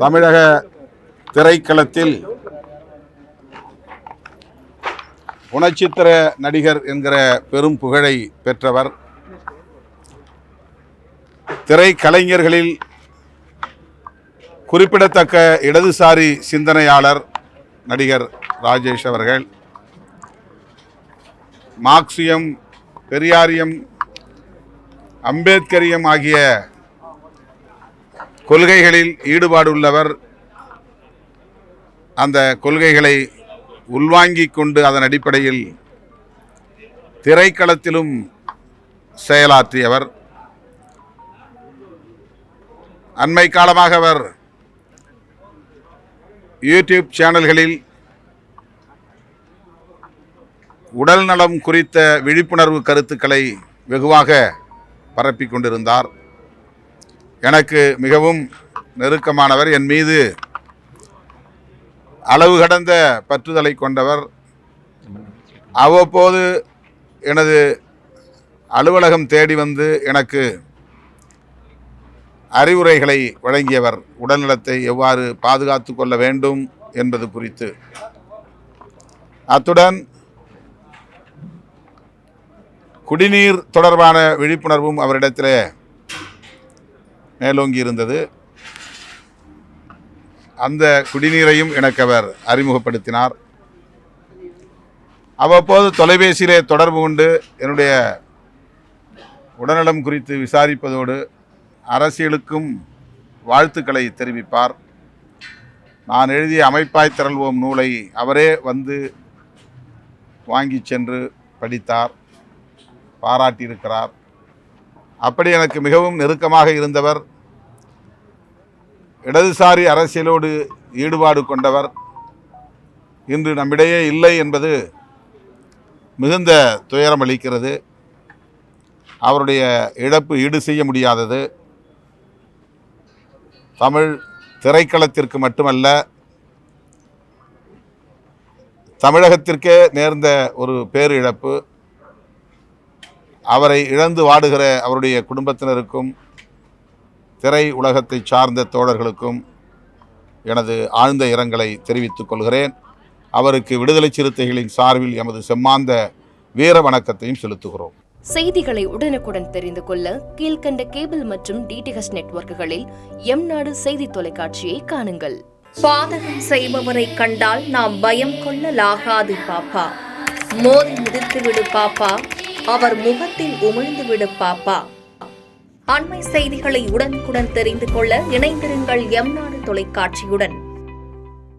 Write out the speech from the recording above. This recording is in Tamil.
தமிழக திரைக்களத்தில் குணச்சித்திர நடிகர் என்கிற பெரும் புகழை பெற்றவர். திரைக்கலைஞர்களில் குறிப்பிடத்தக்க இடதுசாரி சிந்தனையாளர் நடிகர் ராஜேஷ் அவர்கள். மார்க்சியம், பெரியாரியம், அம்பேத்கரியம் ஆகிய கொள்கைகளில் ஈடுபாடுள்ளவர். அந்த கொள்கைகளை உள்வாங்கிக் கொண்டு அதன் அடிப்படையில் திரைக்களத்திலும் செயலாற்றியவர். அண்மை காலமாக அவர் யூடியூப் சேனல்களில் உடல் நலம் குறித்த விழிப்புணர்வு கருத்துக்களை வெகுவாக பரப்பிக் கொண்டிருந்தார். எனக்கு மிகவும் நெருக்கமானவர், என் மீது அளவு கடந்த பற்றுதலை கொண்டவர். அவ்வப்போது எனது அலுவலகம் தேடி வந்து எனக்கு அறிவுரைகளை வழங்கியவர். உடல்நலத்தை எவ்வாறு பாதுகாத்து கொள்ள வேண்டும் என்பது குறித்து. அத்துடன் குடிநீர் தொடர்பான விழிப்புணர்வும் அவரிடத்தில் மேலோங்கி இருந்தது. அந்த குடிநீரையும் எனக்கு அவர் அறிமுகப்படுத்தினார். அவ்வப்போது தொலைபேசியிலே தொடர்பு கொண்டு என்னுடைய உடல்நலம் குறித்து விசாரிப்பதோடு அரசியலுக்கும் வாழ்த்துக்களை தெரிவிப்பார். நான் எழுதிய அமைப்பாய் திரள்வோம் நூலை அவரே வந்து வாங்கி சென்று படித்தார், பாராட்டியிருக்கிறார். அப்படி எனக்கு மிகவும் நெருக்கமாக இருந்தவர். இடதுசாரி அரசியலோடு ஈடுபாடு கொண்டவர். இன்று நம்மிடையே இல்லை என்பது மிகுந்த துயரம் அளிக்கிறது. அவருடைய இழப்பு ஈடு செய்ய முடியாதது. தமிழ் திரைக்களத்திற்கு மட்டுமல்ல, தமிழகத்திற்கே நேர்ந்த ஒரு பேரிழப்பு. அவரை இழந்து வாடுகிற அவருடைய குடும்பத்தினருக்கும் திரை உலகத்தை சார்ந்த தோழர்களுக்கும் எனது ஆழ்ந்த இரங்கலை தெரிவித்துக் கொள்கிறேன். அவருக்கு விடுதலை சிறுத்தைகளின் சார்பில் எமது செம்மாந்த வீர வணக்கத்தையும் செலுத்துகிறோம். செய்திகளை உடனுக்குடன் தெரிந்து கொள்ள கீழ்கண்ட கேபிள் மற்றும் டிடிஹெச் நெட்வொர்க்குகளில் எம்நாடு செய்தி தொலைக்காட்சியை காணுங்கள். பாதகம் செய்பவரை கண்டால் நாம் பயம் கொள்ளலாகாது பாப்பா. மோதி மிதித்துவிடு பாப்பா, அவர் முகத்தில் உமிழ்ந்துவிடு பாப்பா. அண்மை செய்திகளை உடனுக்குடன் தெரிந்து கொள்ள இணைந்திருங்கள் எம்நாடு தொலைக்காட்சியுடன்.